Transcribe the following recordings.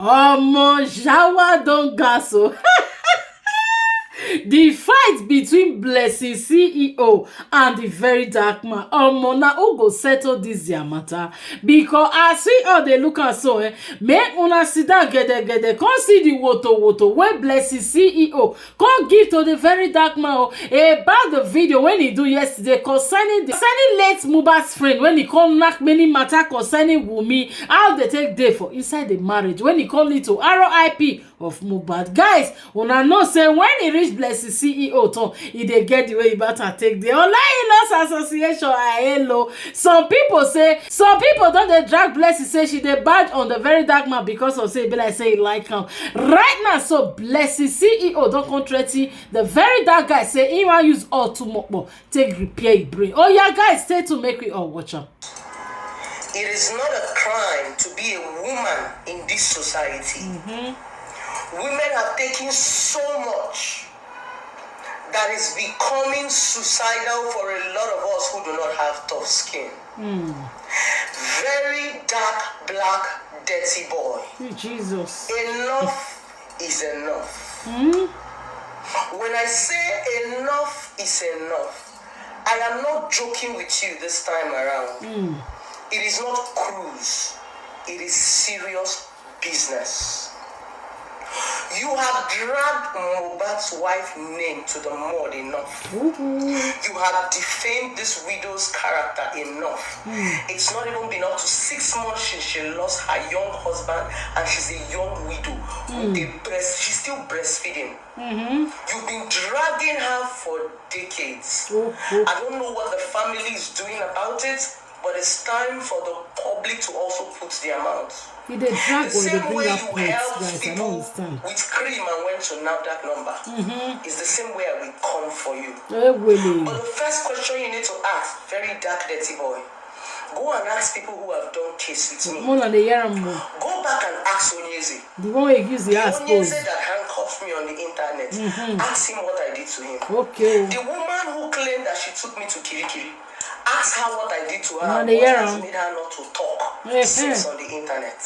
OmO Jawa don gas o. The fight between Blessing CEO and the very dark man, OmO, na who go settle this their matter? Because as we all dey look am so, make una sit down gede come see the woto wey Blessing CEO come give to the very dark man about the video when he do yesterday concerning late Mohbad's friend, when he come knack many matter concerning Wunmi, how they take dey for inside the marriage, when he come lead to RIP of Mohbad. Guys, una know say when e reach Blessing CEO turn, e dey get the way e better take the online in-laws association. Hello, some people don dey drag Blessing say she dey badge on the very dark man because of say e be like say e like am right now. So Blessing CEO don come threa ten the very dark guy say he wan use all too much take repair e brain. Oh yeah, guys, stay tuned, make we all watch am. It is not a crime to be a woman in this society. Women have taken so much that is becoming suicidal for a lot of us who do not have tough skin. Very dark, black, dirty boy. Jesus. Enough is enough. When I say enough is enough, I am not joking with you this time around. It is not cruise. It is serious business. You have dragged Mohbad's wife's name to the mud enough. You have defamed this widow's character enough. It's not even been up to 6 months since she lost her young husband, and she's a young widow. She's still breastfeeding. You've been dragging her for decades. I don't know what the family is doing about it, but it's time for the public to also put their mouth. The same way you helped people with cream and went to NAFDAC number is the same way I will come for you. But the first question you need to ask, very dark, dirty boy, go and ask people who have done case with me. Go back and ask Onyeze. The one who gives the ass Onyeze that handcuffed me on the internet. Ask him what I did to him. Okay. The woman who claimed that she took me to Kirikiri, ask her what I did to her. What has made her not to talk since on the internet.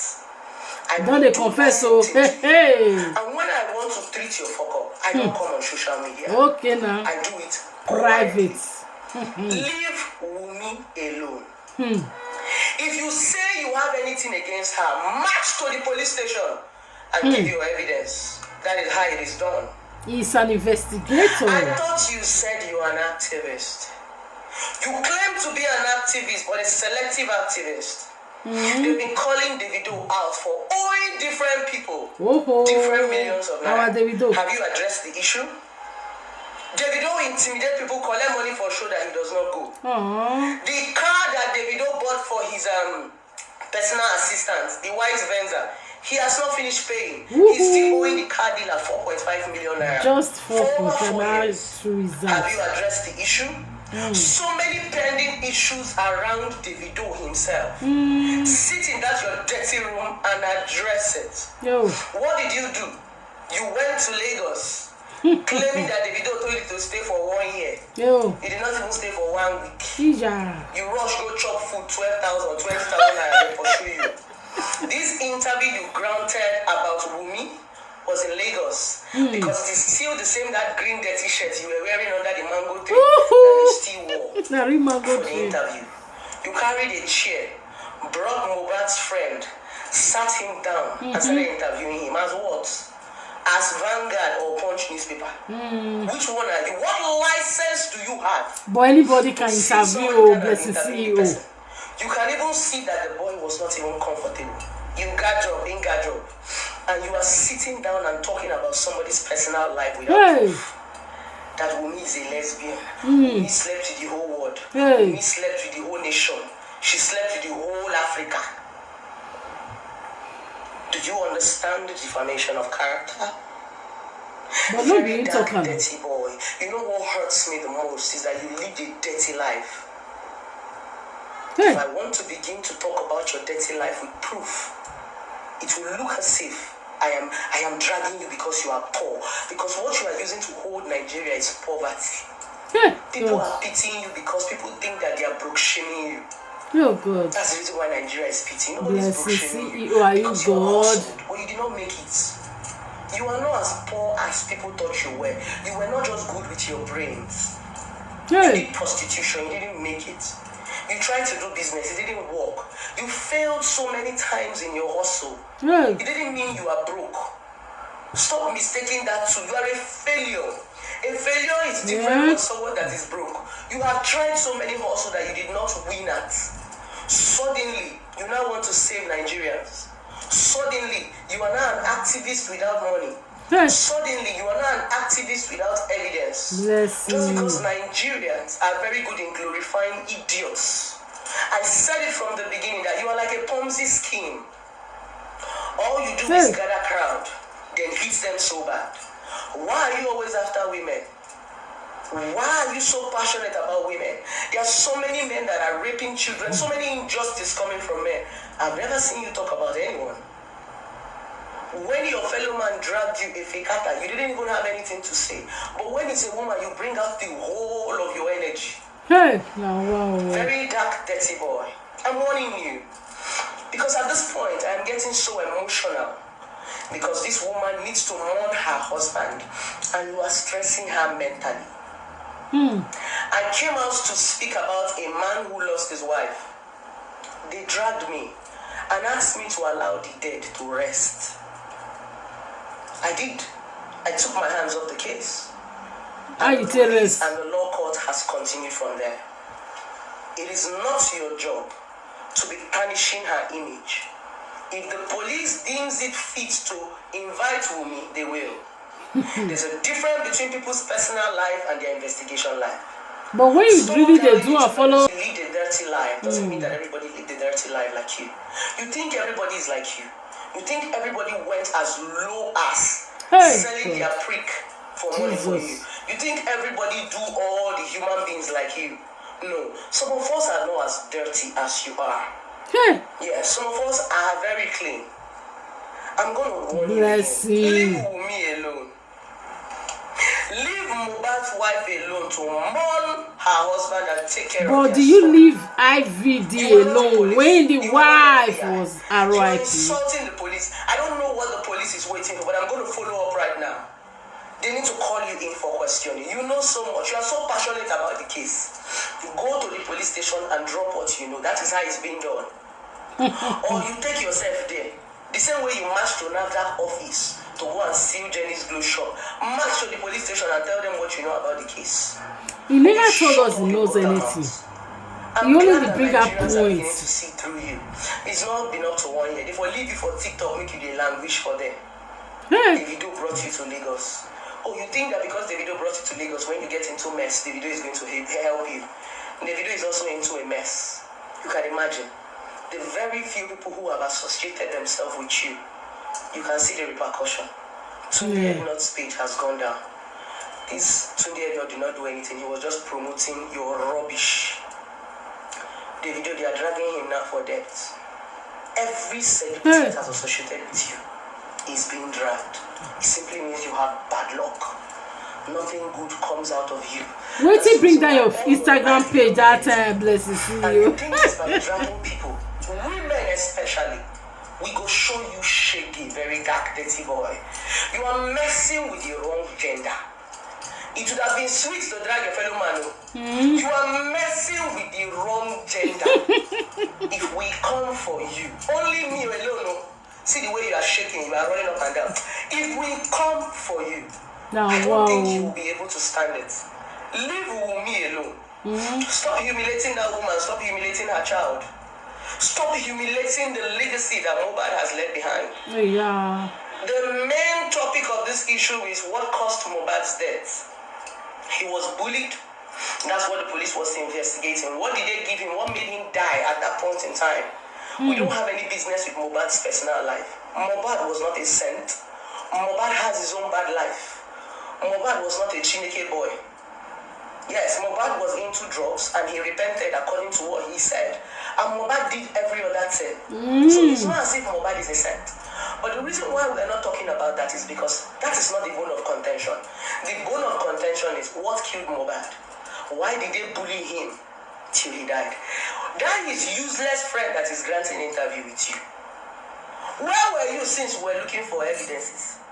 I don't they confess so? And when I want to treat your fuck up, I don't come on social media. Okay now. I do it private. Leave Wunmi alone. If you say you have anything against her, march to the police station and give your evidence. That is how it is done. He's an investigator. I thought you said you are an activist. You claim to be an activist, but a selective activist. They've been calling Davido out for all different people, different millions of naira. Have you addressed the issue? Davido intimidate people, collect money for a show that he does not go. The car that Davido bought for his personal assistant, the white Venza, he has not finished paying. He's still owing the car dealer 4.5 million naira. Just 4.5 years. Have you addressed the issue? So many pending issues around Davido himself. Sit in that your dirty room and address it. What did you do? You went to Lagos, claiming that Davido told you to stay for 1 year. You did not even stay for 1 week. You rush go chop food 12,000, 20,000 naira for show you. This interview you granted about Wunmi was in Lagos because it is still the same that green dirty shirt you were wearing under the mango tree that you still wore for the interview. You carried a chair, brought Mohbad's friend, sat him down and started interviewing him as what? As Vanguard or Punch newspaper. Which one are you? What license do you have? But anybody can interview Blessing CEO. You can even see that the boy was not even comfortable. You got job, in got job. And you are sitting down and talking about somebody's personal life without proof. That Wunmi is a lesbian. Wunmi slept with the whole world. Wunmi slept with the whole nation. She slept with the whole Africa. Do you understand the defamation of character? But very dark, dirty boy. You know what hurts me the most is that you live a dirty life. If I want to begin to talk about your dirty life with proof, it will look as if I am dragging you because you are poor. Because what you are using to hold Nigeria is poverty. People are pitying you because people think that they are broke shaming you. Oh God. That's the reason why Nigeria is pitting. Nobody's broke shaming you CEO, are you because you God? hustled, but you did not make it. You are not as poor as people thought you were. You were not just good with your brains. You did prostitution, you didn't make it. You tried to do business, it didn't work. You failed so many times in your hustle. It didn't mean you are broke. Stop mistaking that too. You are a failure. A failure is different from someone that is broke. You have tried so many hustles that you did not win at. Suddenly, you now want to save Nigerians. Suddenly, you are now an activist without money. Suddenly, you are now an activist without evidence. Just because Nigerians are very good in glorifying idiots. I said it from the beginning that you are like a Ponzi scheme. All you do is gather crowd, then hit them so bad. Why are you always after women? Why are you so passionate about women? There are so many men that are raping children, so many injustice coming from men. I've never seen you talk about anyone. When your fellow man dragged you a fakata, you didn't even have anything to say. But when it's a woman, you bring out the whole of your energy. Very dark, dirty boy. I'm warning you. Because at this point, I'm getting so emotional. Because this woman needs to mourn her husband. And you are stressing her mentally. I came out to speak about a man who lost his wife. They dragged me and asked me to allow the dead to rest. I did. I took my hands off the case. And the police and the law court has continued from there. It is not your job to be tarnishing her image. If the police deems it fit to invite WUMMI, they will. There's a difference between people's personal life and their investigation life. But when you really they do a follow, you lead a dirty life doesn't mean that everybody lived a dirty life like you. You think everybody is like you. You think everybody went as low as selling their prick for money for you. You think everybody do all the human beings like you. No. Some of us are not as dirty as you are. Yeah, some of us are very clean. I'm going to warn you again. Leave WUMMI alone. Leave Mohbad's wife alone to mourn her husband and take care of her. But do you leave IVD alone when the wife was RIP? You're RIP? insulting the police. I don't know what the police is waiting for, but I'm going to follow up right now. They need to call you in for questioning. You know so much. You are so passionate about the case. You go to the police station and drop what you know. That is how it's being done. Or you take yourself there. The same way you march to NAFDAC office to go and steal Jenny's glue shop. March to the police station and tell them what you know about the case. He never told us he knows anything. He only bring up points. To see through you. It's not been up to 1 year. They will leave you for TikTok, make you the language for them. The video brought you to Lagos. Oh, you think that because the video brought you to Lagos, when you get into mess, the video is going to help you. And the video is also into a mess. You can imagine. The very few people who have associated themselves with you, you can see the repercussion. Tunde Ednut's page has gone down. This Tunde Ednut did not do anything. He was just promoting your rubbish. The video, they are dragging him now for debt. Every celebrity that has associated with you is being dragged. It simply means you have bad luck. Nothing good comes out of you. Wait till bring down your Instagram page that BLESSINGCEO. And you think it's by dragging people, women especially, we go show you shaggy, very dark, dirty boy. You are messing with the wrong gender. It would have been sweet to drag your fellow man. You are messing with the wrong gender. If we come for you, only me alone. See the way you are shaking, you are running up and down. If we come for you, I don't think you will be able to stand it. Leave WUMMI alone. Stop humiliating that woman. Stop humiliating her child. Stop humiliating the legacy that Mohbad has left behind. The main topic of this issue is what caused Mohbad's death. He was bullied. That's what the police was investigating. What did they give him? What made him die at that point in time? We don't have any business with Mohbad's personal life. Mohbad was not a saint. Mohbad has his own bad life. Mohbad was not a Chineke boy. Yes, Mohbad was into drugs and he repented according to what he said. And Mohbad did every other thing. So it's not as if Mohbad is a saint. But the reason why we're not talking about that is because that is not the bone of contention. The bone of contention is what killed Mohbad. Why did they bully him till he died? That is useless friend that is granting interview with you. Where were you since we were looking for evidences?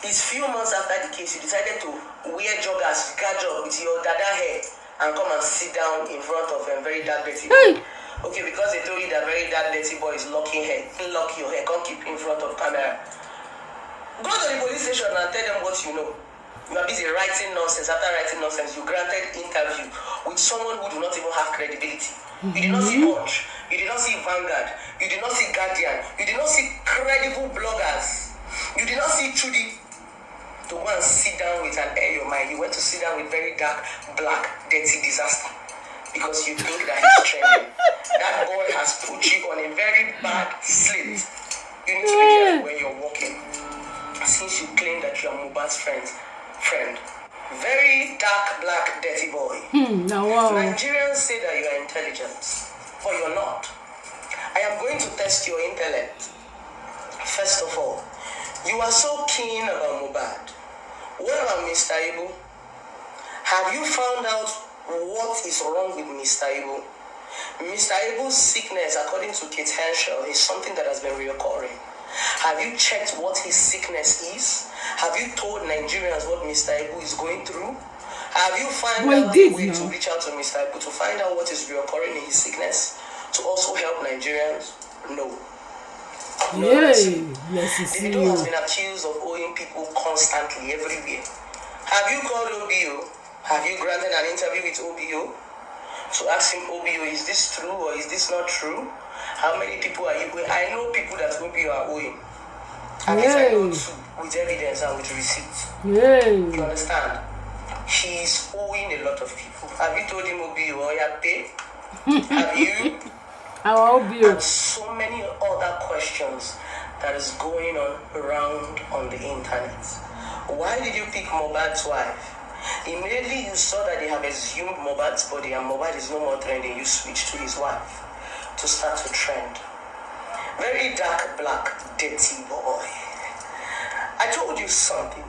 It's few months after the case, you decided to wear joggers, catch up with your dada hair, and come and sit down in front of a very dark dirty boy. Okay, because they told you that very dark dirty boy is locking hair. Lock your hair, come keep in front of camera. Go to the police station and tell them what you know. You are busy writing nonsense. After writing nonsense, you granted interview with someone who do not even have credibility. You did not see Punch. You did not see Vanguard. You did not see Guardian. You did not see credible bloggers. You did not see Trudy to go and sit down with and air your mind. You went to sit down with very dark, black, dirty disaster because you think that he's trending. That boy has put you on a very bad slate. You need to be careful when you're walking. Since you claim that you are Mohbad's friend. Very dark, black, dirty boy. Nigerians say that you are intelligent, but you're not. I am going to test your intellect. First of all, you are so keen about Mohbad. What about Mr. Ibu? Have you found out what is wrong with Mr. Ibu? Mr. Ibu's sickness, according to Kate Henschel, is something that has been reoccurring. Have you checked what his sickness is? Have you told Nigerians what Mr. Ibu is going through? Have you found out a way to reach out to Mr. Ibu to find out what is reoccurring in his sickness? To also help Nigerians? No. The video has been accused of owing people constantly, everywhere. Have you called OBO? Have you granted an interview with OBO? To ask him, OBO, is this true or is this not true? How many people are you owing? I know people that OBO are owing. And I know too, with evidence and with receipts. You understand? He's owing a lot of people. Have you told him OBO or you pay? Have you? And so many other questions that is going on around on the internet. Why did you pick Mohbad's wife? Immediately you saw that they have assumed Mohbad's body and Mohbad is no more trending, you switched to his wife to start to trend. Very dark, black, dirty boy. I told you something.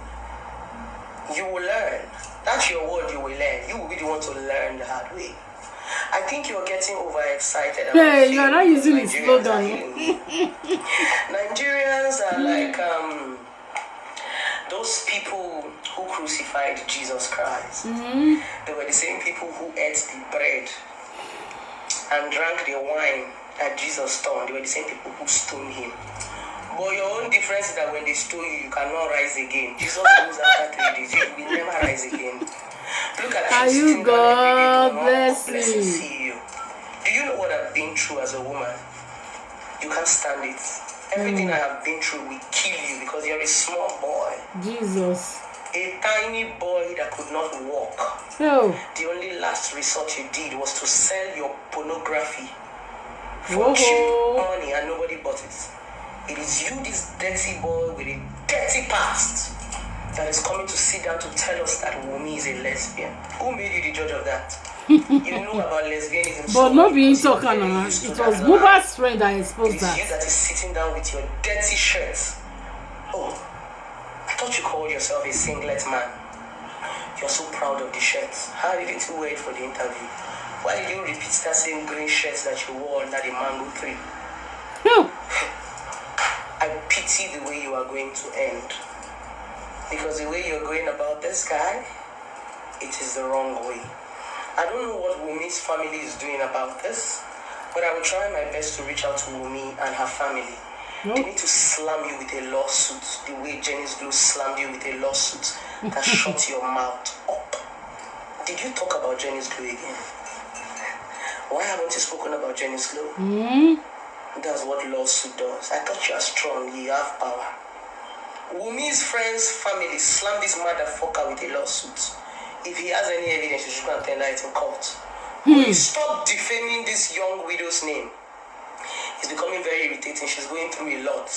You will learn. That's your word, you will learn. You will be the one to learn the hard way. I think you're getting overexcited. Hey, you're not using the slogan. Nigerians are like those people who crucified Jesus Christ. They were the same people who ate the bread and drank the wine that Jesus stoned. They were the same people who stoned him. But your own difference is that when they stone you, you cannot rise again. Jesus rose after 3 days. You will never rise again. Look at you. God bless you. Do you know what I've been through as a woman? You can't stand it. Everything I have been through will kill you because you're a small boy. Jesus. A tiny boy that could not walk. Oh. The only last resort you did was to sell your pornography for cheap money and nobody bought it. It is you, this dirty boy with a dirty past, that is coming to sit down to tell us that WUMMI is a lesbian. Who made you the judge of that? You know about lesbianism. But not being talking about it. It was Mohbad's friend that exposed that. It is you that is sitting down with your dirty shirts. Oh, I thought you called yourself a singlet man. You're so proud of the shirts. How didn't you wear it for the interview? Why did you repeat that same green shirt that you wore under the mango tree? No. I pity the way you are going to end. Because the way you're going about this guy, it is the wrong way. I don't know what WUMMI's family is doing about this, but I will try my best to reach out to WUMMI and her family. They need to slam you with a lawsuit, the way Jenny's Glue slammed you with a lawsuit that shut your mouth up. Did you talk about Jenny's Glue again? Why haven't you spoken about Jenny's Glue? That's what lawsuit does. I thought you are strong, you have power. WUMMI's friends' family slammed this motherfucker with a lawsuit. If he has any evidence, you should go and tender it in court. Stop defaming this young widow's name. It's becoming very irritating. She's going through a lot.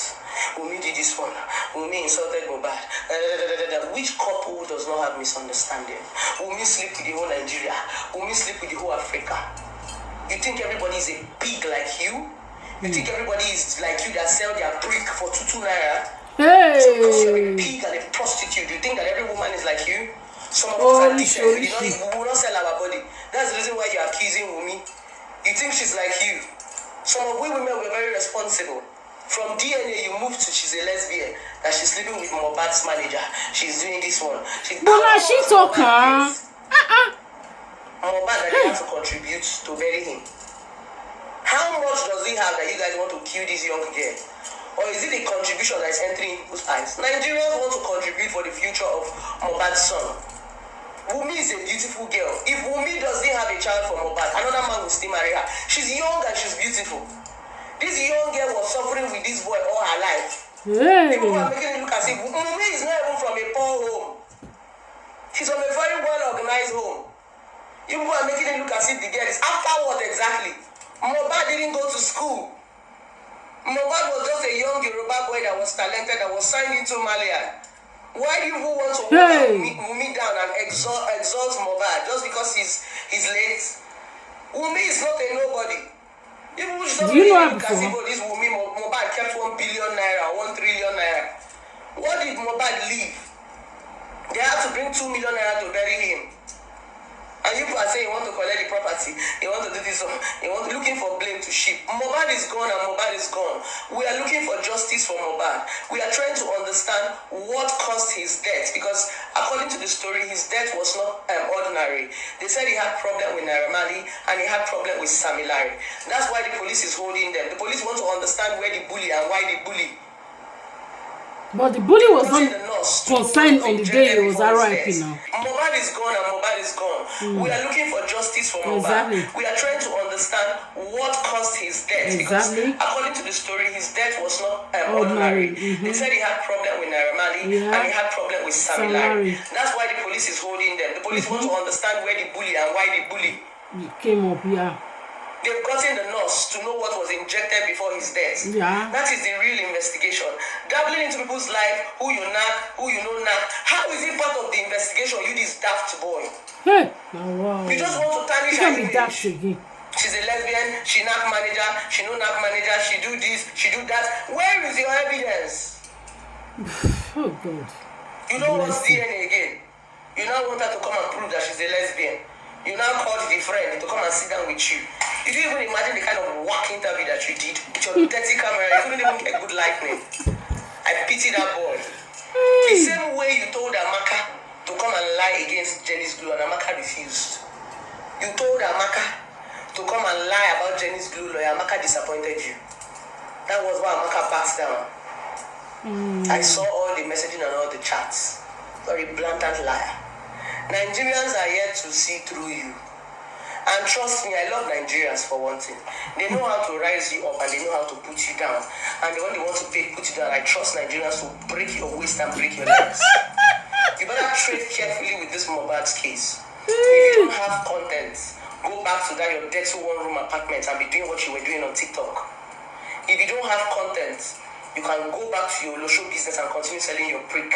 WUMMI did this one. WUMMI insulted Mohbad. Which couple does not have misunderstanding? WUMMI sleep with the whole Nigeria. WUMMI sleep with the whole Africa. You think everybody is a pig like you? You think everybody is like you that sell their brick for 2 naira? Hey! So because you're a pig and a prostitute, you think that every woman is like you? Some of us are decent. We will not sell our body. That's the reason why you're accusing WUMMI. You think she's like you? Some of we women were very responsible. From DNA, you moved to she's a lesbian, that she's sleeping with Mohbad's manager. She's doing this one. But now she talk her. Mohbad that he has to contribute to bury him. How much does he have that you guys want to kill this young girl? Or is it the contribution that is entering people's eyes? Nigerians want to contribute for the future of Mohbad's son. WUMMI is a beautiful girl. If WUMMI doesn't have a child from Mohbad, another man will still marry her. She's young and she's beautiful. This young girl was suffering with this boy all her life. People are making it look as if WUMMI is not even from a poor home. She's from a very well-organized home. People are making it look as if the girl is after what exactly? Mohbad didn't go to school. Mohbad was just a young Yoruba boy that was talented, that was signed into Malia. Why do you want to WUMMI down and exalt Mohbad just because he's late? WUMMI is not a nobody. People should not look as if this WUMMI Mohbad kept 1 billion naira, 1 trillion naira. What did Mohbad leave? They had to bring 2 million naira to bury him. And you are saying you want to collect the property, you want to do this, you want looking for blame to shift. Mohbad is gone and Mohbad is gone. We are looking for justice for Mohbad. We are trying to understand what caused his death, because according to the story, his death was not ordinary. They said he had problem with Naira Marley and he had problem with Sami Larry. That's why the police is holding them. The police want to understand where the bully and why the bully. But the bully was not concerned on the day he was arriving now. Mohbad is gone and Mohbad is gone. We are looking for justice for Mohbad. We are trying to understand what caused his death. Because according to the story, his death was not ordinary. They said he had problem with Naira Marley and he had problem with Sami Larry. That's why the police is holding them. The police want to understand where the bully and why the bully came up here. They've gotten the nurse to know what was injected before his death. Yeah. That is the real investigation. Dabbling into people's life, who you knock, who you know knock. How is it part of the investigation? You this daft boy. Hey. Oh, wow. You just want to tarnish her image. She's a lesbian, she knock manager, she no knock manager, she do this, she do that. Where is your evidence? Oh God. You don't want DNA again. You now want her to come and prove that she's a lesbian. You now called the friend to come and sit down with you. You don't even imagine the kind of whack interview that you did with your dirty camera. You couldn't even get good lighting. I pity that boy. The same way you told Amaka to come and lie against Jenny's glue and Amaka refused. You told Amaka to come and lie about Jenny's glue lawyer. Amaka disappointed you. That was why Amaka backed down. I saw all the messaging and all the chats. You're a blatant liar. Nigerians are yet to see through you. And trust me, I love Nigerians for one thing. They know how to rise you up and they know how to put you down. And when they want to put you down, I trust Nigerians to break your waist and break your legs. You better tread carefully with this Mohbad's case. If you don't have content, go back to that your dirty one-room apartment and be doing what you were doing on TikTok. If you don't have content, you can go back to your local business and continue selling your prick.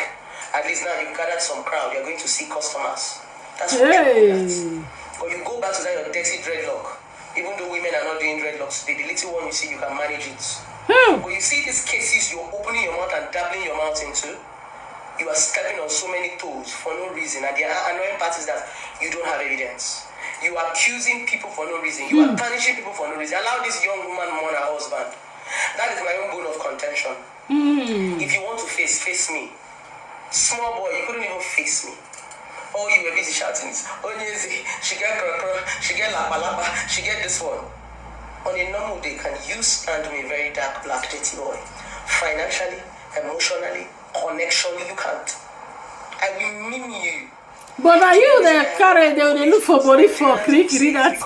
At least now you've gathered some crowd, you're going to see customers. That's what you do. But you go back to that your dirty dreadlock. Even though women are not doing dreadlocks today, the little one you see, you can manage it. But you see these cases you're opening your mouth and dabbling your mouth into, you are stepping on so many toes for no reason. And the annoying part is that you don't have evidence. You are accusing people for no reason. You are punishing people for no reason. Allow this young woman mourn her husband. That is my own bone of contention. If you want to face me. Small boy, you couldn't even face me. Oh, you were busy shouting it. Oh, she get crocro, she get lapa, she get this one. On a normal day, can you stand me very dark, black, dirty boy? Financially, emotionally, connectionally, you can't. I will meme you. But are you the carry? They look for body for clicky that.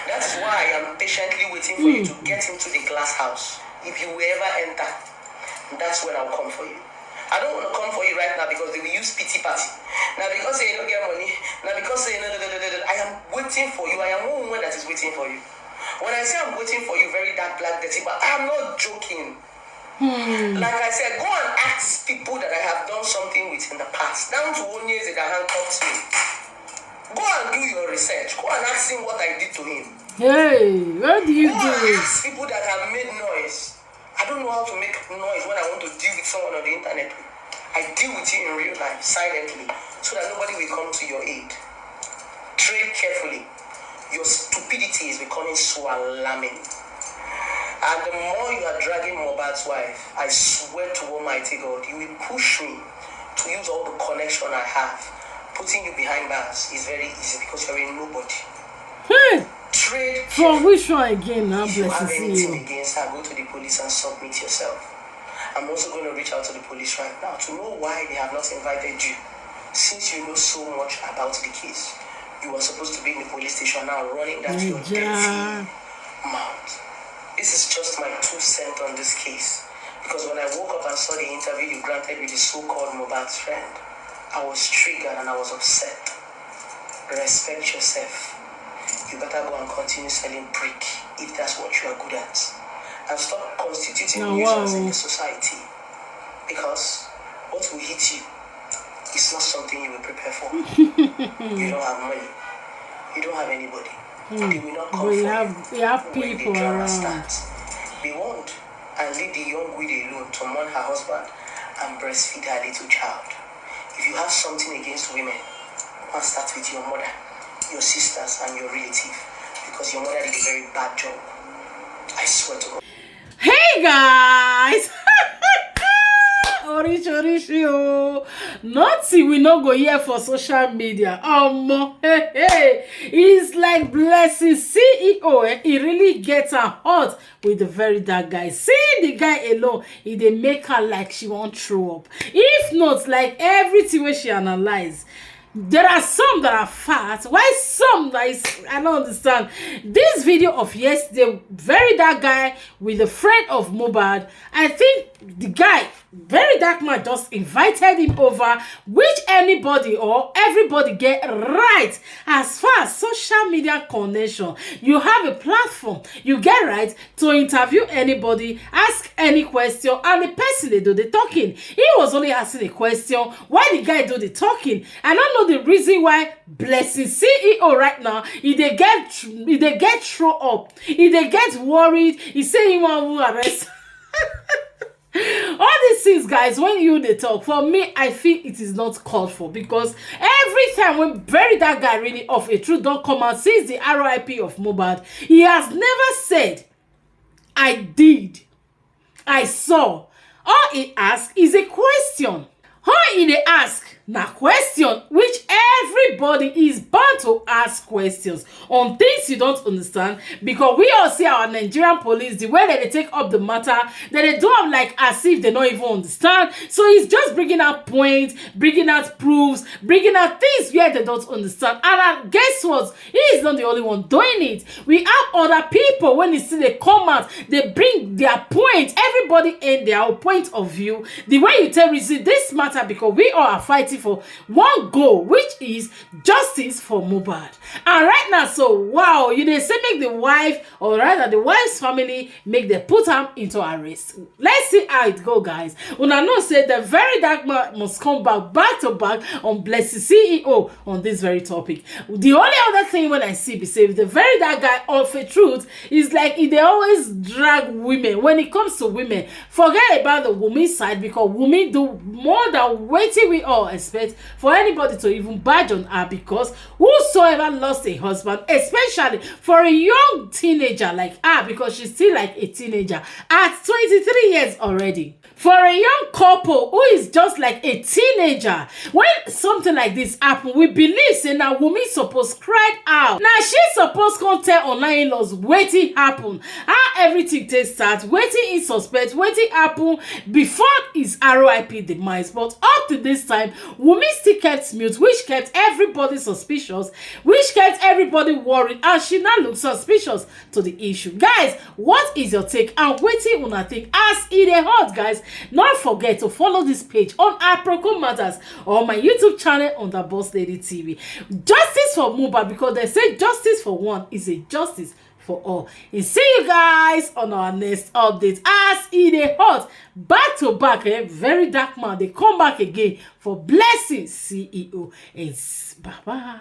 That is why I am patiently waiting for you to get into the glass house. If you will ever enter, that's when I'll come for you. I don't want to come for you right now because they will use pity party. Now because you don't get money, now because you know, I am waiting for you. I am one woman that is waiting for you. When I say I'm waiting for you, very dark, black, dirty, but I am not joking. Like I said, go and ask people that I have done something with in the past. Down to 1 year that handcuffed me. Go and do your research. Go and ask him what I did to him. Hey, what do you do? Go and ask people that have made noise. I don't know how to make noise when I want to deal with someone on the internet. I deal with you in real life, silently, so that nobody will come to your aid. Trade carefully. Your stupidity is becoming so alarming. And the more you are dragging Mohbad's wife, I swear to Almighty God, you will push me to use all the connection I have. Putting you behind bars is very easy because you're a nobody. Trade for which one again now? If you have anything BLESSINGCEO against her, go to the police and submit yourself. I'm also going to reach out to the police right now to know why they have not invited you. Since you know so much about the case, you are supposed to be in the police station now running that your dirty mouth. This is just my 2 cents on this case. Because when I woke up and saw the interview you granted with the so-called Mohbad's friend, I was triggered and I was upset. Respect yourself. You better go and continue selling brick if that's what you are good at. And stop constituting nuisance in the society. Because what will hit you is not something you will prepare for. You don't have money. You don't have anybody. They will not come for you have people around. Starts. Be warned and leave the young widow alone to mourn her husband and breastfeed her little child. If you have something against women, one start with your mother, your sisters, and your relative, because your mother did a very bad job. I swear to God. Hey guys! Orishi, nothing we not go here for social media. Hey, it's like BLESSINGCEO. He really gets her hot with the very dark guy. Seeing the guy alone, they make her like she won't throw up. If not, like everything where she analyze. There are some that are fat, why some that is, I don't understand. This video of yesterday, very dark guy with a friend of Mohbad, I think the guy, very dark man, just invited him over, which anybody or everybody get right. As far as social media connection, you have a platform, you get right to interview anybody, ask any question, and the person they do the talking. He was only asking a question, why the guy do the talking? I don't know the reason why BLESSINGCEO right now, if they get throw up, if they get worried, he say he want to arrest. All these things, guys, when they talk, for me, I feel it is not called for, because every time when bury that guy really off a truth don't come out since the RIP of Mohbad, he has never said, I did, I saw. All he asks is a question. All he ask na question, which everybody is bound to ask questions on things you don't understand, because we all see our Nigerian police, the way that they take up the matter, that they do them like as if they don't even understand. So he's just bringing out points, bringing out proofs, bringing out things where they don't understand. And guess what? He is not the only one doing it. We have other people, when you see they come out, they bring their point. Everybody in their point of view. The way you tell me, see this matter, because we all are fighting for one goal, which is justice for Mohbad. And right now, so wow, they say make the wife, or rather the wife's family, make them put him into arrest. Let's see how it go, guys. When I know say the very dark man must come back to back on BLESSINGCEO on this very topic. The only other thing when I see besides the very dark guy of a truth is like they always drag women. When it comes to women, forget about the WUMMI side, because WUMMI do more than waiting we all expect for anybody to even badge on her, because whosoever lost a husband, especially for a young teenager like her, because she's still like a teenager at 23 years already, for a young couple who is just like a teenager, when something like this happen, we believe say now WUMMI supposed cried out. Now she supposed to tell online in-laws wetin happen, how everything takes start, wetin in suspect, wetin happen before his RIP demise. But up to this time, WUMMI still kept mute, which kept everybody suspicious, which kept everybody worried, and she now looks suspicious to the issue. Guys, what is your take, and wetin una think as e dey hot, guys? Don't forget to follow this page on Aproko Matters or my YouTube channel on the Boss Lady TV. Justice for Mohbad, because they say justice for one is a justice for all. And see you guys on our next update as it is hot back to back. Very dark man, they come back again for BLESSINGCEO. It's bye bye.